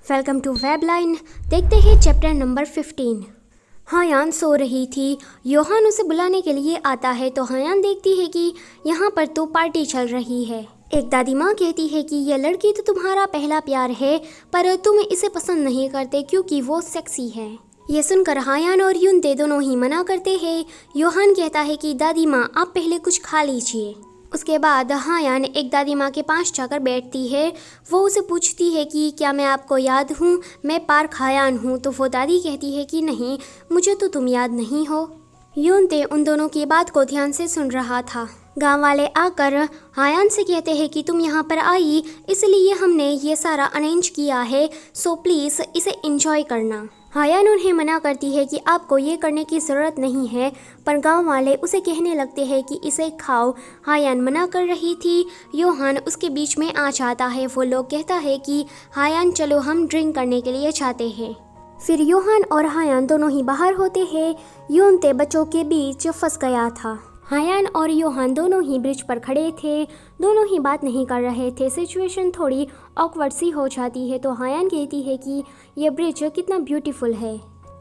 Welcome to webline. देखते हैं chapter number 15। हायान सो रही थी। योहान उसे बुलाने के लिए आता है तो हायान देखती है कि यहाँ पर तो पार्टी चल रही है। एक दादी माँ कहती है कि यह लड़की तो तुम्हारा पहला प्यार है, पर तुम इसे पसंद नहीं करते क्योंकि वो सेक्सी है। यह सुनकर हायान और युनते दोनों ही मना करते हैं। योहान कहता है कि दादी माँ आप पहले कुछ खा लीजिए। उसके बाद हायान एक दादी माँ के पास जाकर बैठती है। वो उसे पूछती है कि क्या मैं आपको याद हूँ, मैं पार्क हायान हूँ। तो वो दादी कहती है कि नहीं, मुझे तो तुम याद नहीं हो। युनते उन दोनों की बात को ध्यान से सुन रहा था। गांव वाले आकर हायान से कहते हैं कि तुम यहाँ पर आई इसलिए हमने ये सारा अरेंज किया है, सो प्लीज़ इसे एंजॉय करना। हायान उन्हें मना करती है कि आपको ये करने की ज़रूरत नहीं है, पर गांव वाले उसे कहने लगते हैं कि इसे खाओ। हायान मना कर रही थी। योहान उसके बीच में आ जाता है। वो लोग कहता है कि हायान चलो हम ड्रिंक करने के लिए चाहते हैं। फिर योहान और हायान दोनों ही बाहर होते हैं। युनते बच्चों के बीच फंस गया था। हायान और योहान दोनों ही ब्रिज पर खड़े थे। दोनों ही बात नहीं कर रहे थे। सिचुएशन थोड़ी ऑकवर्ड सी हो जाती है तो हायान कहती है कि यह ब्रिज कितना ब्यूटीफुल है।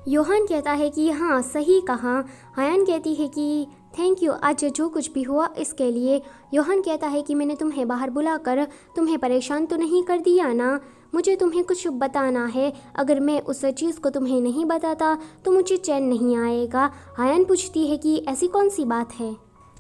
योहान कहता है कि हाँ सही कहा। हायान कहती है कि थैंक यू आज जो कुछ भी हुआ इसके लिए। योहान कहता है कि मैंने तुम्हें बाहर बुलाकर तुम्हें परेशान तो नहीं कर दिया ना, मुझे तुम्हें कुछ बताना है। अगर मैं उस चीज़ को तुम्हें नहीं बताता तो मुझे चैन नहीं आएगा। हायान पूछती है कि ऐसी कौन सी बात है।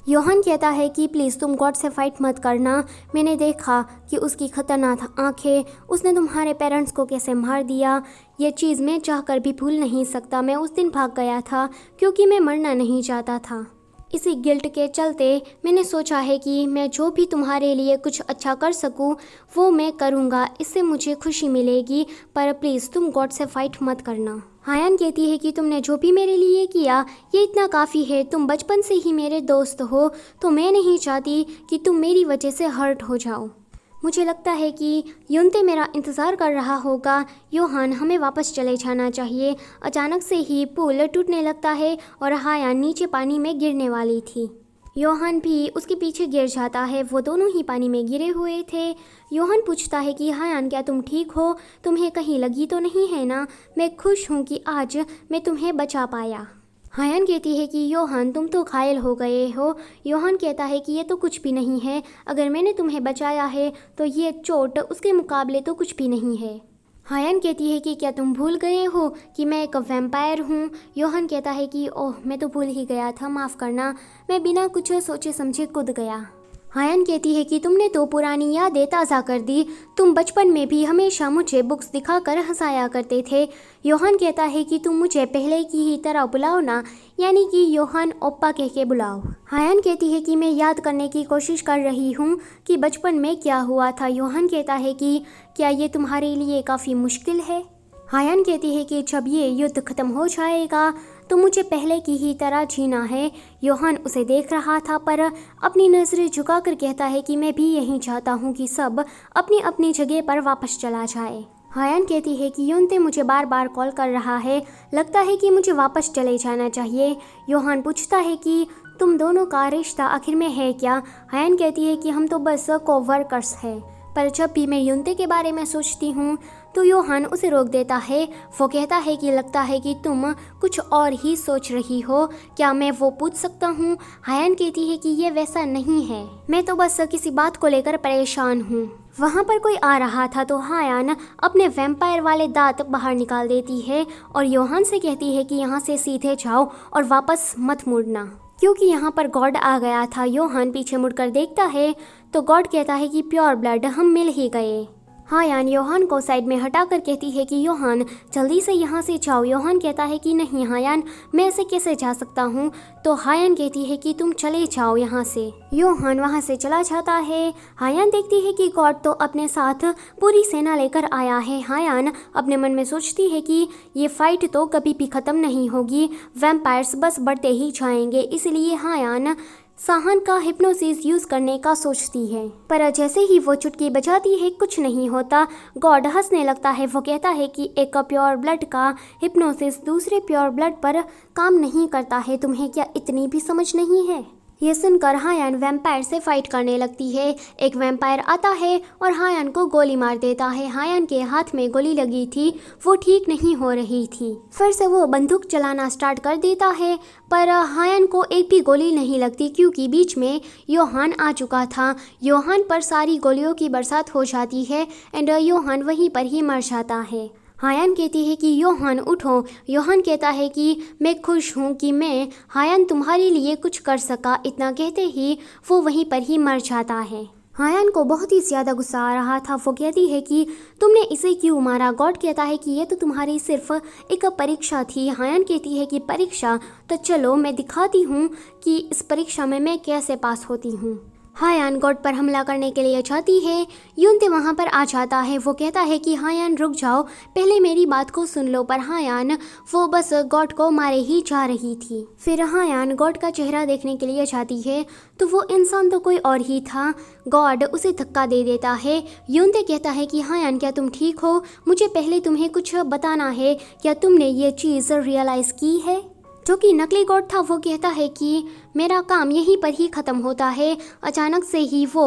योहान कहता है कि प्लीज़ तुम गॉड से फाइट मत करना। मैंने देखा कि उसकी खतरनाक आंखें, उसने तुम्हारे पेरेंट्स को कैसे मार दिया। ये चीज़ मैं चाहकर भी भूल नहीं सकता। मैं उस दिन भाग गया था क्योंकि मैं मरना नहीं चाहता था। इसी गिल्ट के चलते मैंने सोचा है कि मैं जो भी तुम्हारे लिए कुछ अच्छा कर सकूं वो मैं करूंगा, इससे मुझे खुशी मिलेगी, पर प्लीज़ तुम गॉड से फाइट मत करना। हायान कहती है कि तुमने जो भी मेरे लिए किया ये इतना काफ़ी है। तुम बचपन से ही मेरे दोस्त हो तो मैं नहीं चाहती कि तुम मेरी वजह से हर्ट हो जाओ। मुझे लगता है कि युनते मेरा इंतज़ार कर रहा होगा। योहान हमें वापस चले जाना चाहिए। अचानक से ही पुल टूटने लगता है और हायान नीचे पानी में गिरने वाली थी। योहान भी उसके पीछे गिर जाता है। वो दोनों ही पानी में गिरे हुए थे। योहान पूछता है कि हायान क्या तुम ठीक हो, तुम्हें कहीं लगी तो नहीं है ना। मैं खुश हूँ कि आज मैं तुम्हें बचा पाया। हायान कहती है कि योहान तुम तो घायल हो गए हो। योहान कहता है कि ये तो कुछ भी नहीं है, अगर मैंने तुम्हें बचाया है तो ये चोट उसके मुकाबले तो कुछ भी नहीं है। हायान कहती है कि क्या तुम भूल गए हो कि मैं एक वैम्पायर हूँ। योहान कहता है कि ओह मैं तो भूल ही गया था, माफ़ करना, मैं बिना कुछ सोचे समझे कूद गया। हायान कहती है कि तुमने तो पुरानी यादें ताज़ा कर दी। तुम बचपन में भी हमेशा मुझे बुक्स दिखाकर हंसाया करते थे। योहान कहता है कि तुम मुझे पहले की ही तरह बुलाओ ना, यानी कि योहान ओप्पा कह के बुलाओ। हायान कहती है कि मैं याद करने की कोशिश कर रही हूँ कि बचपन में क्या हुआ था। योहान कहता है कि क्या ये तुम्हारे लिए काफ़ी मुश्किल है। हायान कहती है कि जब ये युद्ध खत्म हो जाएगा तो मुझे पहले की ही तरह जीना है। योहान उसे देख रहा था पर अपनी नज़रें झुकाकर कहता है कि मैं भी यही चाहता हूँ कि सब अपनी अपनी जगह पर वापस चला जाए। हायान कहती है कि युनते मुझे बार बार कॉल कर रहा है, लगता है कि मुझे वापस चले जाना चाहिए। योहान पूछता है कि तुम दोनों का रिश्ता आखिर में है क्या। हायान कहती है कि हम तो बस कोवर्कर्स हैं, पर जब भी मैं युनते के बारे में सोचती हूँ तो योहान उसे रोक देता है। वो कहता है कि लगता है कि तुम कुछ और ही सोच रही हो, क्या मैं वो पूछ सकता हूँ। हायान कहती है कि ये वैसा नहीं है, मैं तो बस किसी बात को लेकर परेशान हूँ। वहाँ पर कोई आ रहा था तो हायान अपने वैम्पायर वाले दांत बाहर निकाल देती है और योहान से कहती है कि यहाँ से सीधे जाओ और वापस मत मुड़ना, क्योंकि यहाँ पर गॉड आ गया था। योहान पीछे मुड़कर देखता है तो गॉड कहता है कि प्योर ब्लड, हम मिल ही गए। हायान योहान को साइड में हटाकर कहती है कि योहान जल्दी से यहाँ से जाओ। योहान कहता है कि नहीं हायान, मैं ऐसे कैसे जा सकता हूँ। तो हायान कहती है कि तुम चले जाओ यहाँ से। योहान वहाँ से चला जाता है। हायान देखती है कि गॉड तो अपने साथ पूरी सेना लेकर आया है। हायान अपने मन में सोचती है कि ये फाइट तो कभी भी ख़त्म नहीं होगी, वैम्पायर्स बस बढ़ते ही जाएंगे। इसलिए हायान साहन का हिप्नोसिस यूज़ करने का सोचती है, पर जैसे ही वो चुटकी बजाती है कुछ नहीं होता। गॉड हंसने लगता है। वो कहता है कि एक प्योर ब्लड का हिप्नोसिस दूसरे प्योर ब्लड पर काम नहीं करता है, तुम्हें क्या इतनी भी समझ नहीं है। ये सुनकर हायान वैम्पायर से फाइट करने लगती है। एक वैम्पायर आता है और हायान को गोली मार देता है। हायान के हाथ में गोली लगी थी, वो ठीक नहीं हो रही थी। फिर से वो बंदूक चलाना स्टार्ट कर देता है, पर हायान को एक भी गोली नहीं लगती क्योंकि बीच में योहान आ चुका था। योहान पर सारी गोलियों की बरसात हो जाती है एंड योहान वहीं पर ही मर जाता है। हायान कहती है कि योहान उठो। योहान कहता है कि मैं खुश हूँ कि मैं हायान तुम्हारे लिए कुछ कर सका। इतना कहते ही वो वहीं पर ही मर जाता है। हायान को बहुत ही ज़्यादा गुस्सा आ रहा था। वो कहती है कि तुमने इसे क्यों मारा। गॉड कहता है कि ये तो तुम्हारी सिर्फ एक परीक्षा थी। हायान कहती है कि परीक्षा, तो चलो मैं दिखाती हूँ कि इस परीक्षा में मैं कैसे पास होती हूँ। हायान गॉड पर हमला करने के लिए जाती है। यूनते वहाँ पर आ जाता है। वो कहता है कि हायान रुक जाओ, पहले मेरी बात को सुन लो, पर हायान वो बस गॉड को मारे ही जा रही थी। फिर हायान गॉड का चेहरा देखने के लिए जाती है तो वो इंसान तो कोई और ही था। गॉड उसे धक्का दे देता है। यूनते कहता है कि हायान क्या तुम ठीक हो? मुझे पहले तुम्हें कुछ बताना है, क्या तुमने ये चीज़ रियलाइज़ की है? जो कि नकली गॉड था वो कहता है कि मेरा काम यहीं पर ही ख़त्म होता है। अचानक से ही वो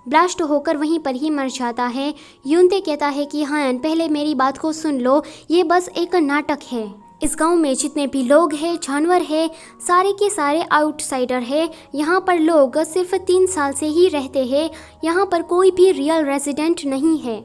ब्लास्ट होकर वहीं पर ही मर जाता है। यूनते कहता है कि हायान पहले मेरी बात को सुन लो, ये बस एक नाटक है। इस गांव में जितने भी लोग हैं, जानवर हैं, सारे के सारे आउटसाइडर हैं। यहाँ पर लोग सिर्फ 3 साल से ही रहते हैं। यहाँ पर कोई भी रियल रेजिडेंट नहीं है।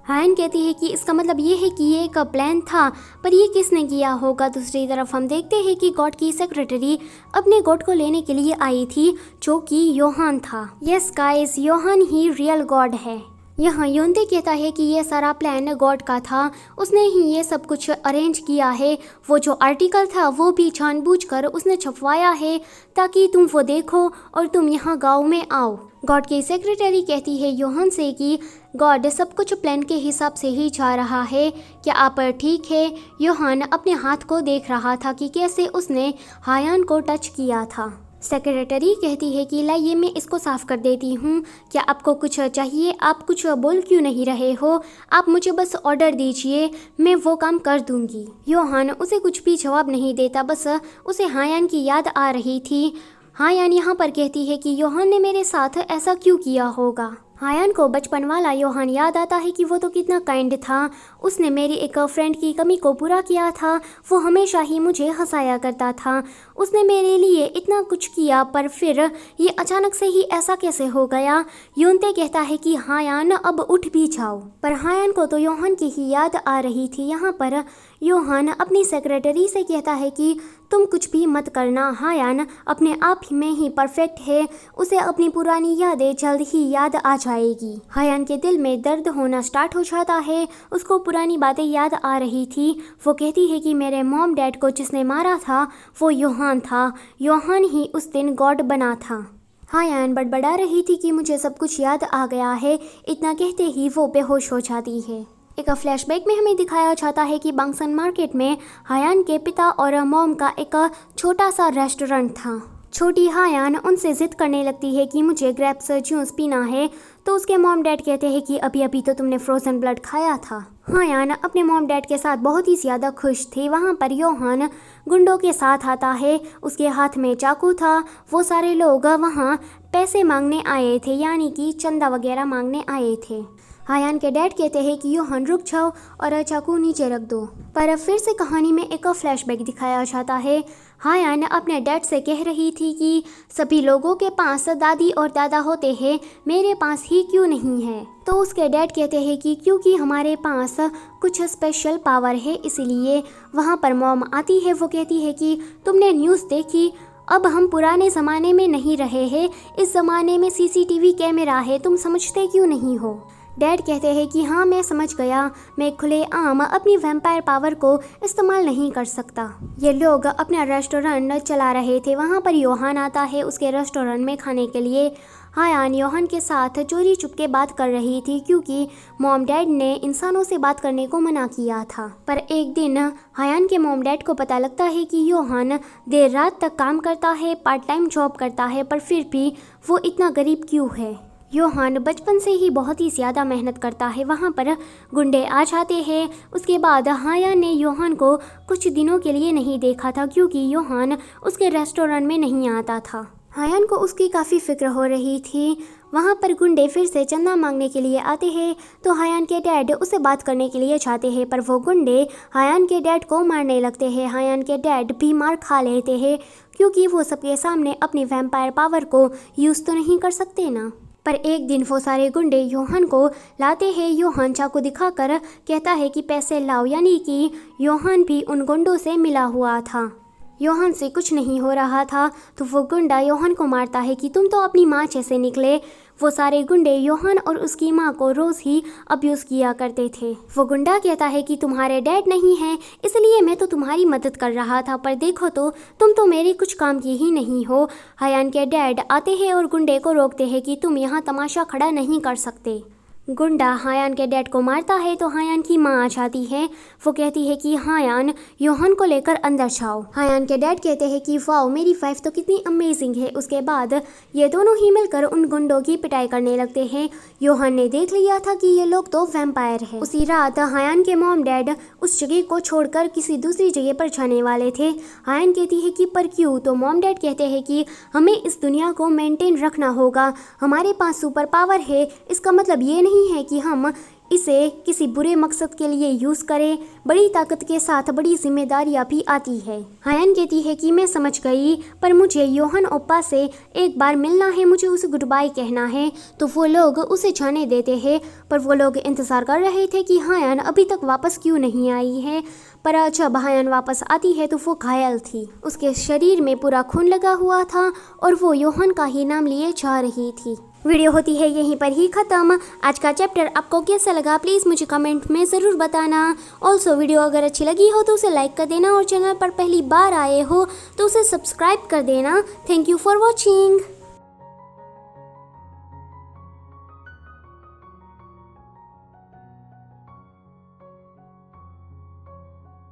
हायान कहती है कि इसका मतलब ये है कि ये एक प्लान था, पर ये किसने किया होगा। दूसरी तरफ हम देखते हैं कि गॉड की सेक्रेटरी अपने गॉड को लेने के लिए आई थी, जो कि योहान था। यस गाइस, योहान ही रियल गॉड है। यहाँ यूनते कहता है कि ये सारा प्लान गॉड का था, उसने ही ये सब कुछ अरेंज किया है। वो जो आर्टिकल था वो भी जानबूझकर उसने छपवाया है ताकि तुम वो देखो और तुम यहाँ गाँव में आओ। गॉड की सेक्रेटरी कहती है योहान से कि गॉड सब कुछ प्लान के हिसाब से ही जा रहा है, क्या आप ठीक है? योहान अपने हाथ को देख रहा था कि कैसे उसने हायान को टच किया था। सेक्रेटरी कहती है कि लाइए मैं इसको साफ कर देती हूँ, क्या आपको कुछ चाहिए? आप कुछ बोल क्यों नहीं रहे हो? आप मुझे बस ऑर्डर दीजिए, मैं वो काम कर दूँगी। योहान उसे कुछ भी जवाब नहीं देता, बस उसे हायान की याद आ रही थी। हायान यहाँ पर कहती है कि योहान ने मेरे साथ ऐसा क्यों किया होगा। हायान को बचपन वाला योहान याद आता है कि वो तो कितना काइंड था, उसने मेरी एक फ्रेंड की कमी को पूरा किया था, वो हमेशा ही मुझे हंसाया करता था, उसने मेरे लिए इतना कुछ किया, पर फिर ये अचानक से ही ऐसा कैसे हो गया। यूनते कहता है कि हायान अब उठ भी जाओ, पर हायान को तो योहान की ही याद आ रही थी। यहाँ पर योहान अपनी सेक्रेटरी से कहता है कि तुम कुछ भी मत करना, हायान अपने आप में ही परफेक्ट है, उसे अपनी पुरानी यादें जल्द ही याद आ जाएगी। हायान के दिल में दर्द होना स्टार्ट हो जाता है, उसको पुरानी बातें याद आ रही थी। वो कहती है कि मेरे मॉम डैड को जिसने मारा था वो योहान था, योहान ही उस दिन गॉड बना था। हायान बड़बड़ा रही थी कि मुझे सब कुछ याद आ गया है, इतना कहते ही वो बेहोश हो जाती है। एक फ्लैशबैक में हमें दिखाया जाता है कि बांगसन मार्केट में हायान के पिता और मॉम का एक छोटा सा रेस्टोरेंट था। छोटी हायान उनसे जिद करने लगती है कि मुझे ग्रेप्स जूस पीना है, तो उसके मॉम डैड कहते हैं कि अभी अभी तो तुमने फ्रोजन ब्लड खाया था। हायान अपने मॉम डैड के साथ बहुत ही ज़्यादा खुश थी। वहाँ पर योहान गुंडों के साथ आता है, उसके हाथ में चाकू था। वो सारे लोग वहाँ पैसे मांगने आए थे, यानी कि चंदा वगैरह मांगने आए थे। हायान के डैड कहते हैं कि योहान रुक जाओ और चाकू नीचे रख दो, पर फिर से कहानी में एक फ्लैशबैक दिखाया जाता है। हायान अपने डैड से कह रही थी कि सभी लोगों के पास दादी और दादा होते हैं, मेरे पास ही क्यों नहीं है। तो उसके डैड कहते हैं कि क्योंकि हमारे पास कुछ स्पेशल पावर है, इसीलिए। वहाँ पर मॉम आती है, वो कहती है कि तुमने न्यूज़ देखी, अब हम पुराने ज़माने में नहीं रहे हैं, इस ज़माने में CCTV कैमरा है, तुम समझते क्यों नहीं हो। डैड कहते हैं कि हाँ मैं समझ गया, मैं खुलेआम अपनी वैम्पायर पावर को इस्तेमाल नहीं कर सकता। ये लोग अपना रेस्टोरेंट चला रहे थे, वहाँ पर योहान आता है उसके रेस्टोरेंट में खाने के लिए। हायान योहान के साथ चोरी चुपके बात कर रही थी क्योंकि मॉम डैड ने इंसानों से बात करने को मना किया था। पर एक दिन हायान के मॉम डैड को पता लगता है कि योहान देर रात तक काम करता है, पार्ट टाइम जॉब करता है, पर फिर भी वो इतना गरीब क्यों है। योहान बचपन से ही बहुत ही ज़्यादा मेहनत करता है। वहाँ पर गुंडे आ जाते हैं। उसके बाद हायान ने योहान को कुछ दिनों के लिए नहीं देखा था क्योंकि योहान उसके रेस्टोरेंट में नहीं आता था। हायान को उसकी काफ़ी फिक्र हो रही थी। वहाँ पर गुंडे फिर से चंदा मांगने के लिए आते हैं तो हायान के डैड उसे बात करने के लिए चाहते हैं, पर वो गुंडे हायान के डैड को मारने लगते हैं। हायान के डैड भी मार खा लेते हैं क्योंकि वो सबके सामने अपनी वैम्पायर पावर को यूज़ तो नहीं कर सकते ना। पर एक दिन वो सारे गुंडे योहान को लाते हैं। योहान चाकू दिखाकर कहता है कि पैसे लाओ, यानी कि योहान भी उन गुंडों से मिला हुआ था। योहान से कुछ नहीं हो रहा था तो वो गुंडा योहान को मारता है कि तुम तो अपनी माँ जैसे निकले। वो सारे गुंडे योहान और उसकी माँ को रोज़ ही अब्यूज़ किया करते थे। वो गुंडा कहता है कि तुम्हारे डैड नहीं हैं, इसलिए मैं तो तुम्हारी मदद कर रहा था, पर देखो तो तुम तो मेरे कुछ काम की ही नहीं हो। हायान के डैड आते हैं और गुंडे को रोकते हैं कि तुम यहाँ तमाशा खड़ा नहीं कर सकते। गुंडा हायान के डैड को मारता है तो हायान की माँ आ जाती है। वो कहती है कि हायान योहान को लेकर अंदर जाओ। हायान के डैड कहते हैं कि वाओ, मेरी वाइफ तो कितनी अमेजिंग है। उसके बाद ये दोनों ही मिलकर उन गुंडों की पिटाई करने लगते हैं। योहान ने देख लिया था कि ये लोग तो वैम्पायर है। उसी रात हायान के मॉम डैड उस जगह को छोड़कर किसी दूसरी जगह पर जाने वाले थे। हायान कहती है कि पर क्यों, तो मॉम डैड कहते हैं कि हमें इस दुनिया को मेंटेन रखना होगा, हमारे पास सुपर पावर है, इसका मतलब ये नहीं है कि हम इसे किसी बुरे मकसद के लिए यूज़ करें। बड़ी ताकत के साथ बड़ी जिम्मेदारियां भी आती है। हायान कहती है कि मैं समझ गई, पर मुझे योहान ओप्पा से एक बार मिलना है, मुझे उसे गुड बाय कहना है। तो वो लोग उसे जाने देते हैं, पर वो लोग इंतज़ार कर रहे थे कि हायान अभी तक वापस क्यों नहीं आई है। पर जब हायान वापस आती है तो वो घायल थी, उसके शरीर में पूरा खून लगा हुआ था और वो योहान का ही नाम लिए जा रही थी। वीडियो होती है यहीं पर ही ख़त्म। आज का चैप्टर आपको कैसा लगा प्लीज़ मुझे कमेंट में ज़रूर बताना। ऑल्सो वीडियो अगर अच्छी लगी हो तो उसे लाइक कर देना और चैनल पर पहली बार आए हो तो उसे सब्सक्राइब कर देना। Thank you for watching.